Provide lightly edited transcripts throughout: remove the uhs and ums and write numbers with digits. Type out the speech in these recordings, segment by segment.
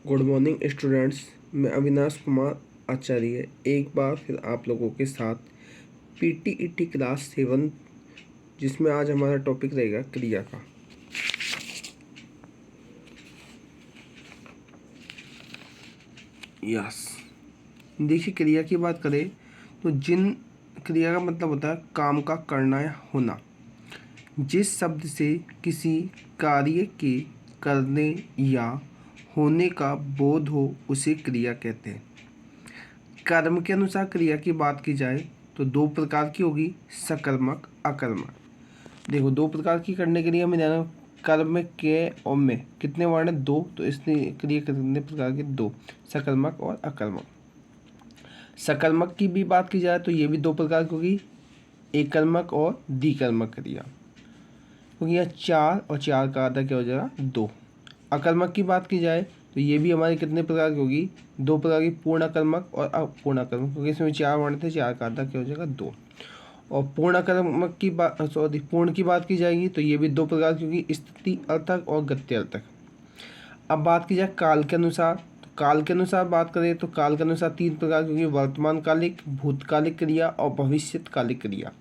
Good morning students. मैं अविनाश कुमार आचार्य एक बार फिर आप लोगों के साथ पीटीईटी क्लास 7, जिसमें आज हमारा टॉपिक रहेगा क्रिया का। यस, देखिए, क्रिया की बात करें तो जिन क्रिया का मतलब होता है काम का करना या होना। जिस शब्द से किसी कार्य के करने या होने का बोध हो उसे क्रिया कहते हैं। कर्म के अनुसार क्रिया की बात की जाए तो दो प्रकार की होगी, सकर्मक, अकर्मक। देखो, दो प्रकार की करने के लिए हमें जाना, कर्म में के और में कितने वर्ण है? दो। तो इसलिए क्रिया कितने प्रकार के? दो, सकर्मक और अकर्मक। सकर्मक की भी बात की जाए तो ये भी दो प्रकार की होगी, एकर्मक और द्विकर्मक क्रिया। क्योंकि यह चार और चार का आधा क्या हो जाएगा? दो। अकर्मक की बात की जाए तो ये भी हमारे कितने प्रकार की होगी? दो प्रकार की, पूर्ण अकर्मक और अपूर्ण अकर्मक। क्योंकि इसमें चार वर्ण थे, चार का आधा क्या हो जाएगा? दो। और पूर्ण अकर्मक की बात, पूर्ण की बात की जाएगी तो ये भी दो प्रकार की होगी, स्थिति अर्थक और गत्य अर्थक। अब बात की जाए काल के अनुसार, तो काल के अनुसार बात करें तो काल के अनुसार तीन प्रकार की होगी, वर्तमान कालिक, भूतकालिक क्रिया और भविष्यकालिक क्रिया।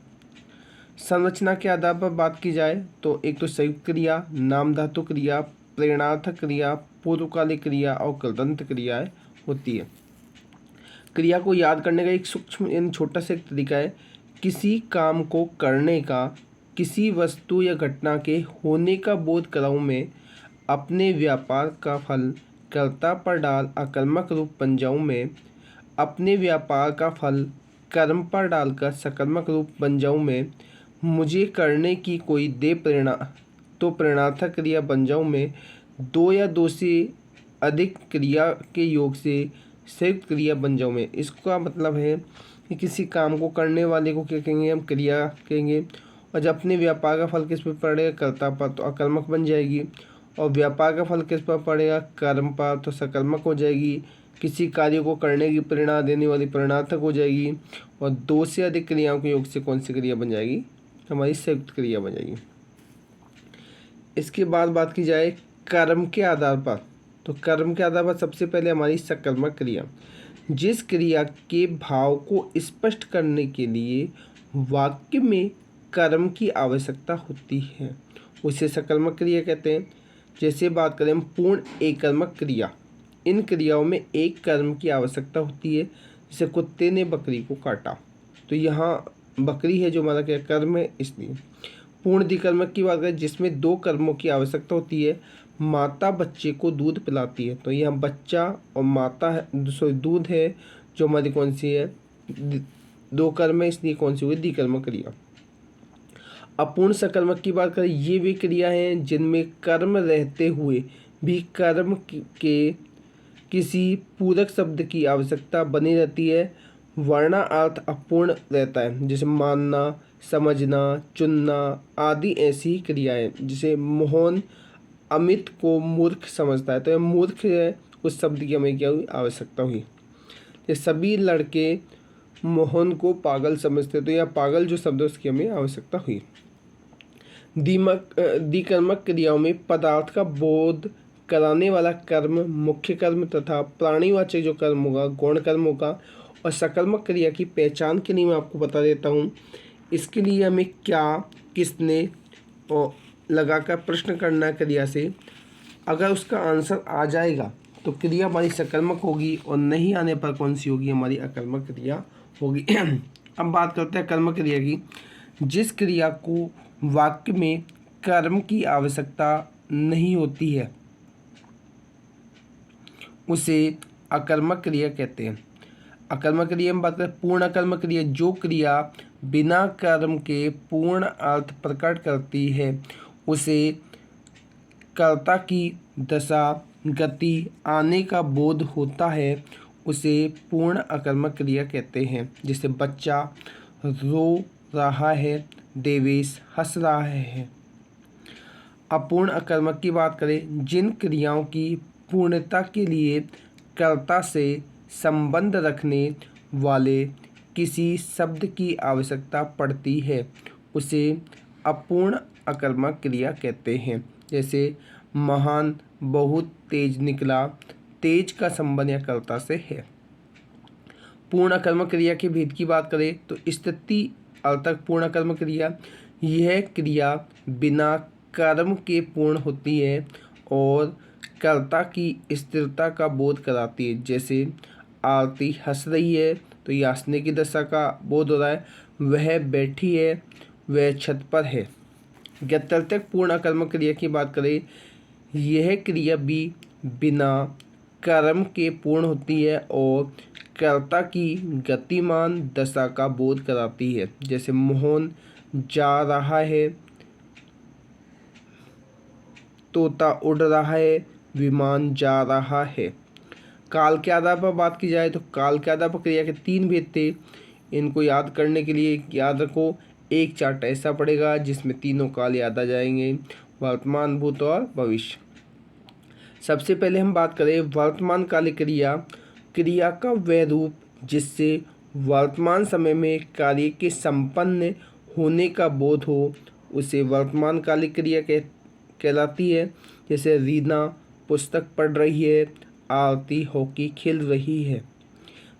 संरचना के आधार पर बात की जाए तो एक तो संयुक्त क्रिया, नाम धातु क्रिया, प्रेरणार्थक क्रिया, पूर्वकालिक क्रिया और कृदंत क्रियाएं होती है। क्रिया को याद करने का एक सूक्ष्म यानी छोटा सा एक तरीका है, किसी काम को करने का, किसी वस्तु या घटना के होने का बोध कराऊं मैं, अपने व्यापार का फल कर्ता पर डाल अकर्मक रूप बन जाऊं मैं, अपने व्यापार का फल कर्म पर डालकर सकर्मक रूप बन जाऊं मैं, मुझे करने की कोई दे प्रेरणा तो प्रेरणार्थक क्रिया बन जाऊं मैं, दो या दो से अधिक क्रिया के योग से संयुक्त क्रिया बन जाऊं मैं। इसका मतलब है कि किसी काम को करने वाले को क्या कहेंगे? हम क्रिया कहेंगे। और जब अपने व्यापार का फल किस पर पड़ेगा? कर्ता पर, तो अकर्मक बन जाएगी। और व्यापार का फल किस पर पड़ेगा? कर्म पर, तो सकर्मक हो जाएगी। किसी कार्य को करने की प्रेरणा देने वाली प्रेरणार्थक हो जाएगी। और दो से अधिक क्रियाओं के योग से कौन सी क्रिया बन जाएगी? हमारी संयुक्त क्रिया बन जाएगी। इसके बाद बात की जाए कर्म के आधार पर, तो कर्म के आधार पर सबसे पहले हमारी सकर्मक क्रिया। जिस क्रिया के भाव को स्पष्ट करने के लिए वाक्य में कर्म की आवश्यकता होती है उसे सकर्मक क्रिया कहते हैं। जैसे बात करें हम पूर्ण एकर्मक क्रिया, इन क्रियाओं में एक कर्म की आवश्यकता होती है। जैसे कुत्ते ने बकरी को काटा, तो यहाँ बकरी है जो हमारा क्या कर्म है, इसलिए। पूर्ण द्विकर्मक की बात करें जिसमें दो कर्मों की आवश्यकता होती है, माता बच्चे को दूध पिलाती है, तो यहाँ बच्चा और माता है, सॉरी दूध है जो हमारी कौन सी है? दो कर्म है, इसलिए कौन सी हुई? द्विकर्मक क्रिया। अपूर्ण सकर्मक की बात करें, ये वे क्रिया हैं जिनमें कर्म रहते हुए भी कर्म के किसी पूरक शब्द की आवश्यकता बनी रहती है। वर्णार्थ अपूर्ण रहता है, जैसे मानना, समझना, चुनना आदि ऐसी क्रियाएं। जैसे मोहन अमित को मूर्ख समझता है, तो यह मूर्ख है, उस शब्द की हमें क्या हुई? आवश्यकता हुई। ये सभी लड़के मोहन को पागल समझते, तो यह पागल जो शब्द है उसकी हमें आवश्यकता हुई। द्विकर्मक क्रियाओं में पदार्थ का बोध कराने वाला कर्म मुख्य कर्म तथा प्राणीवाचक जो कर्म होगा गौण कर्म होगा। और सकर्मक क्रिया की पहचान के लिए मैं आपको बता देता हूँ। इसके लिए हमें क्या, किसने और लगाकर प्रश्न करना है क्रिया से। अगर उसका आंसर आ जाएगा तो क्रिया हमारी सकर्मक होगी, और नहीं आने पर कौन सी होगी? हमारी अकर्मक क्रिया होगी। अब बात करते हैं कर्म क्रिया की। जिस क्रिया को वाक्य में कर्म की आवश्यकता नहीं होती है उसे अकर्मक क्रिया कहते हैं। अकर्मक क्रिया में बात करें पूर्ण अकर्मक क्रिया, जो क्रिया बिना कर्म के पूर्ण अर्थ प्रकट करती है उसे कर्ता की दशा, गति, आने का बोध होता है, उसे पूर्ण अकर्मक क्रिया कहते हैं। जैसे बच्चा रो रहा है, देवेश हंस रहा है। अपूर्ण अकर्मक की बात करें, जिन क्रियाओं की पूर्णता के लिए कर्ता से संबंध रखने वाले किसी शब्द की आवश्यकता पड़ती है उसे अपूर्ण अकर्मक क्रिया कहते हैं। जैसे महान बहुत तेज निकला, तेज का संबंध या कर्ता से है। पूर्ण कर्म क्रिया के भेद की बात करें तो स्थिति अर्थक पूर्ण कर्म क्रिया, यह क्रिया बिना कर्म के पूर्ण होती है और कर्ता की स्थिरता का बोध कराती है। जैसे आरती हंस रही है तो ये हंसने की दशा का बोध हो रहा है। वह बैठी है, वह छत पर है। गत्यर्थक पूर्ण कर्म क्रिया की बात करें, यह क्रिया भी बिना कर्म के पूर्ण होती है और कर्ता की गतिमान दशा का बोध कराती है। जैसे मोहन जा रहा है, तोता उड़ रहा है, विमान जा रहा है। काल के आधार पर बात की जाए तो काल के आधार पर क्रिया के 3 भेद थे। इनको याद करने के लिए याद रखो, एक चार्ट ऐसा पड़ेगा जिसमें तीनों काल याद आ जाएंगे, वर्तमान, भूत और भविष्य। सबसे पहले हम बात करें वर्तमान कालिक क्रिया। क्रिया का वह रूप जिससे वर्तमान समय में कार्य के संपन्न होने का बोध हो, उसे वर्तमान कालिक क्रिया कहलाती है। जैसे रीना पुस्तक पढ़ रही है, आरती हॉकी खेल रही है।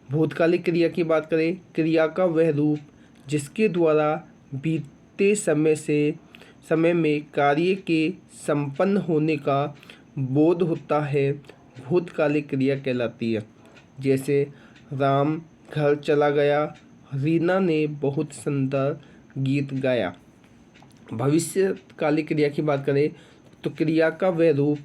भूतकालिक क्रिया की बात करें, क्रिया का वह रूप जिसके द्वारा बीते समय में कार्य के संपन्न होने का बोध होता है, भूतकालिक क्रिया कहलाती है। जैसे राम घर चला गया, रीना ने बहुत सुंदर गीत गाया। भविष्यकालिक क्रिया की बात करें तो क्रिया का वह रूप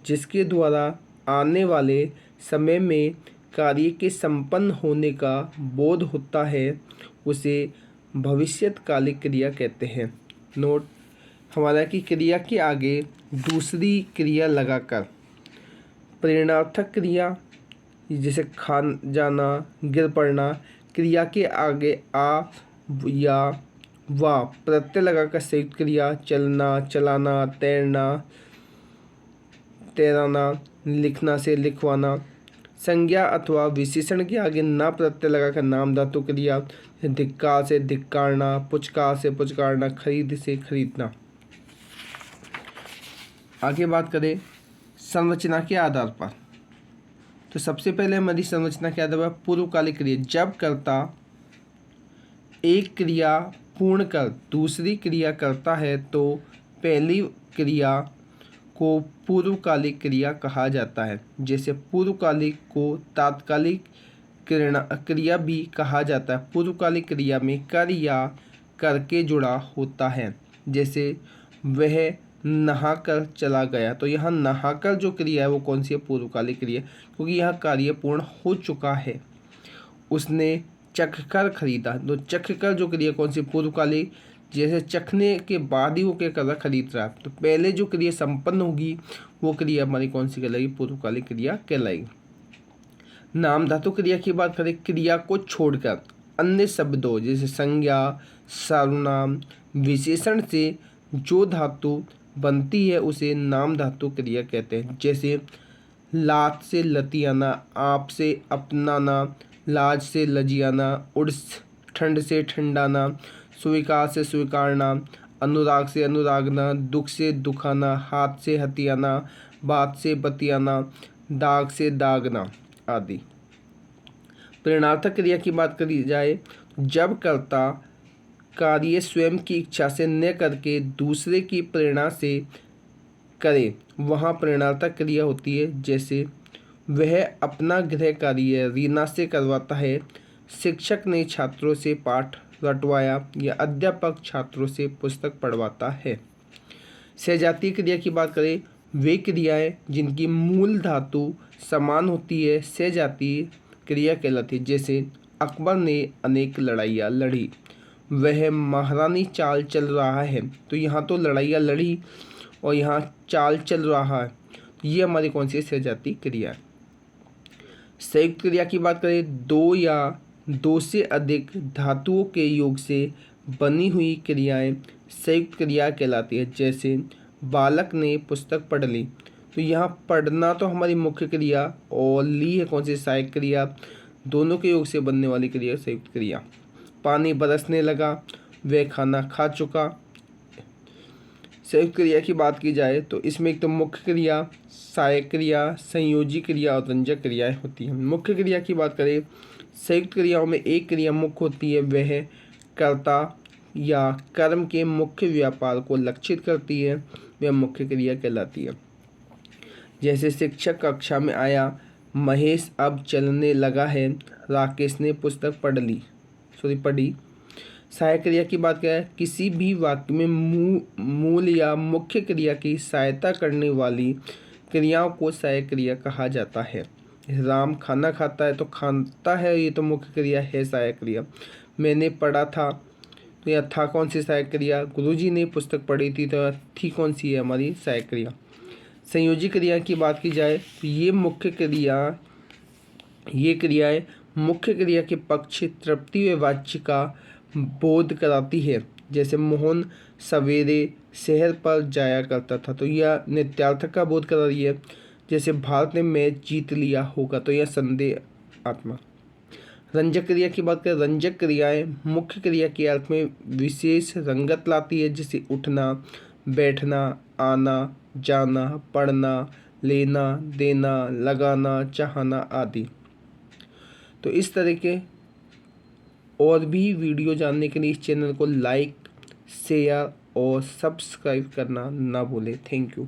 जिसके द्वारा आने वाले समय में कार्य के संपन्न होने का बोध होता है, उसे भविष्यकालिक क्रिया कहते हैं। नोट हमारा कि क्रिया के आगे दूसरी क्रिया लगाकर प्रेरणार्थक क्रिया, जैसे खा जाना, गिर पड़ना, क्रिया के आगे आ या वा प्रत्यय लगाकर संयुक्त क्रिया, चलना, चलाना, तैरना, तैराना, लिखना से लिखवाना। संज्ञा अथवा विशेषण के आगे ना प्रत्यय लगाकर नाम धातु क्रिया, धिक्कार से धिक्कारना, पुचकार से पुचकारना, खरीद से खरीदना। आगे बात करें संरचना के आधार पर, तो सबसे पहले हमारी संरचना के आधार पर पूर्वकालिक क्रिया। जब कर्ता एक क्रिया पूर्ण कर दूसरी क्रिया करता है तो पहली क्रिया को पूर्वकालिक क्रिया कहा जाता है। जैसे पूर्वकालिक को तात्कालिक क्रिया भी कहा जाता है। पूर्वकालिक क्रिया में कर या करके जुड़ा होता है। जैसे वह नहाकर चला गया, तो यहाँ नहाकर जो क्रिया है वो कौन सी है? पूर्वकालिक क्रिया, क्योंकि यह कार्य पूर्ण हो चुका है। उसने चखकर खरीदा, तो चखकर जो क्रिया कौन सी? पूर्वकालिक। जैसे चखने के बाद ही वो क्या कर रहा? खरीद रहा, तो पहले जो क्रिया संपन्न होगी वो क्रिया हमारी कौन सी कहलाएगी? पूर्वकालिक क्रिया कहलाएगी। नाम धातु क्रिया की बात करें, क्रिया को छोड़कर अन्य शब्दों जैसे संज्ञा, सर्वनाम, विशेषण से जो धातु बनती है उसे नाम धातु क्रिया कहते हैं। जैसे लात से लतियाना, आप से अपनाना, लाज से लजियाना, उड़स ठंड से ठंडाना, स्वीकार से स्वीकारना, अनुराग से अनुरागना, दुख से दुखाना, हाथ से हथियाना, बात से बतियाना, दाग से दागना आदि। प्रेरणार्थक क्रिया की बात करी जाए, जब कर्ता कार्य स्वयं की इच्छा से न करके दूसरे की प्रेरणा से करे, वहाँ प्रेरणार्थक क्रिया होती है। जैसे वह अपना गृह कार्य रीना से करवाता है, शिक्षक ने छात्रों से पाठ रटवाया, या अध्यापक छात्रों से पुस्तक पढ़वाता है। सहजातीय क्रिया की बात करें, वे क्रियाएं जिनकी मूल धातु समान होती है सहजातीय क्रिया कहलाती है। जैसे अकबर ने अनेक लड़ाइयाँ लड़ी, वह महारानी चाल चल रहा है, तो यहाँ तो लड़ाइयाँ लड़ी और यहाँ चाल चल रहा है, ये हमारी कौन सी सहजातीय क्रिया है। संयुक्त क्रिया की बात करें, दो या दो से अधिक धातुओं के योग से बनी हुई क्रियाएं संयुक्त क्रिया कहलाती है। जैसे बालक ने पुस्तक पढ़ ली, तो यहाँ पढ़ना तो हमारी मुख्य क्रिया और ली है कौन सी? सहायक क्रिया। दोनों के योग से बनने वाली क्रिया संयुक्त क्रिया। पानी बरसने लगा, वह खाना खा चुका, संयुक्त क्रिया की बात की जाए तो इसमें एक तो मुख्य क्रिया, सहायक क्रिया, संयोजी क्रिया और रंजक क्रियाएं होती हैं। मुख्य क्रिया की बात करें, संयुक्त क्रियाओं में एक क्रिया मुख्य होती है, वह कर्ता या कर्म के मुख्य व्यापार को लक्षित करती है, वह मुख्य क्रिया कहलाती है। जैसे शिक्षक कक्षा में आया, महेश अब चलने लगा है, राकेश ने पुस्तक पढ़ी। सहायक क्रिया की बात करें, किसी भी वाक्य में मूल या मुख्य क्रिया की सहायता करने वाली क्रियाओं को सहायक क्रिया कहा जाता है। राम खाना खाता है तो खाता है, ये तो मुख्य क्रिया है सहायक क्रिया। मैंने पढ़ा था, तो यह था कौन सी सहायक क्रिया। गुरुजी ने पुस्तक पढ़ी थी, तो थी कौन सी है हमारी सहायक क्रिया। संयोजी क्रिया की बात की जाए तो ये क्रियाएं मुख्य क्रिया के पक्ष तृप्ति व वाच्य का बोध कराती है। जैसे मोहन सवेरे शहर पर जाया करता था, तो यह नित्यार्थक का बोध करा रही है। जैसे भारत ने मैच जीत लिया होगा, तो यह संदेह आत्मा। रंजक क्रिया की बात करें, रंजक क्रियाएं मुख्य क्रिया के अर्थ में विशेष रंगत लाती है, जैसे उठना, बैठना, आना, जाना, पढ़ना, लेना, देना, लगाना, चाहना आदि। तो इस तरह के और भी वीडियो जानने के लिए इस चैनल को लाइक, शेयर और सब्सक्राइब करना ना भूलें। Thank you.